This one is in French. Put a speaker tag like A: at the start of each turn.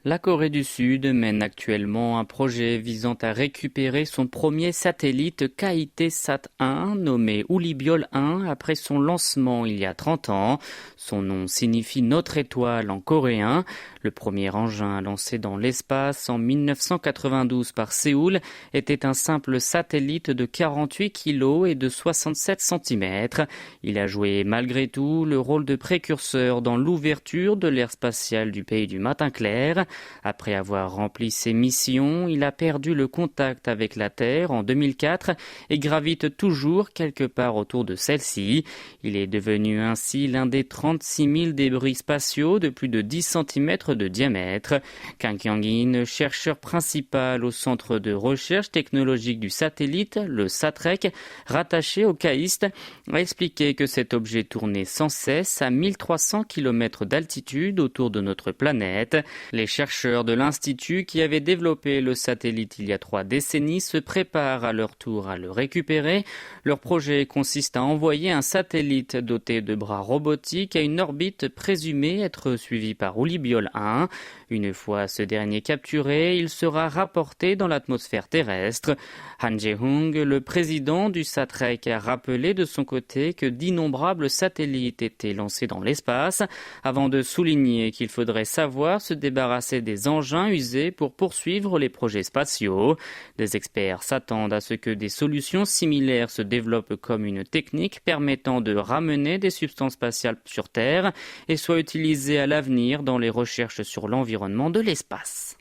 A: La Corée du Sud mène actuellement un projet visant à récupérer son premier satellite KT-SAT-1 nommé Ulibyol 1 après son lancement il y a 30 ans. Son nom signifie notre étoile en coréen. Le premier engin lancé dans l'espace en 1992 par Séoul était un simple satellite de 48 kg et de 67 cm. Il a joué malgré tout le rôle de précurseur dans l'ouverture de l'ère spatiale du pays du matin clair. Après avoir rempli ses missions, il a perdu le contact avec la Terre en 2004 et gravite toujours quelque part autour de celle-ci. Il est devenu ainsi l'un des 36 000 débris spatiaux de plus de 10 cm de diamètre. Kang Kyung-in, chercheur principal au Centre de recherche technologique du satellite, le SATREC, rattaché au KAIST, a expliqué que cet objet tournait sans cesse à 1300 km d'altitude autour de notre planète. Les chercheurs de l'Institut qui avaient développé le satellite il y a 3 décennies se préparent à leur tour à le récupérer. Leur projet consiste à envoyer un satellite doté de bras robotiques à une orbite présumée être suivie par Ulibyol 1. Une fois ce dernier capturé, il sera rapporté dans l'atmosphère terrestre. Han Jae-hong, le président du SATREC, a rappelé de son côté que d'innombrables satellites étaient lancés dans l'espace, avant de souligner qu'il faudrait savoir se débarrasser des engins usés pour poursuivre les projets spatiaux. Des experts s'attendent à ce que des solutions similaires se développent comme une technique permettant de ramener des substances spatiales sur Terre et soient utilisées à l'avenir dans les recherches sur l'environnement de l'espace.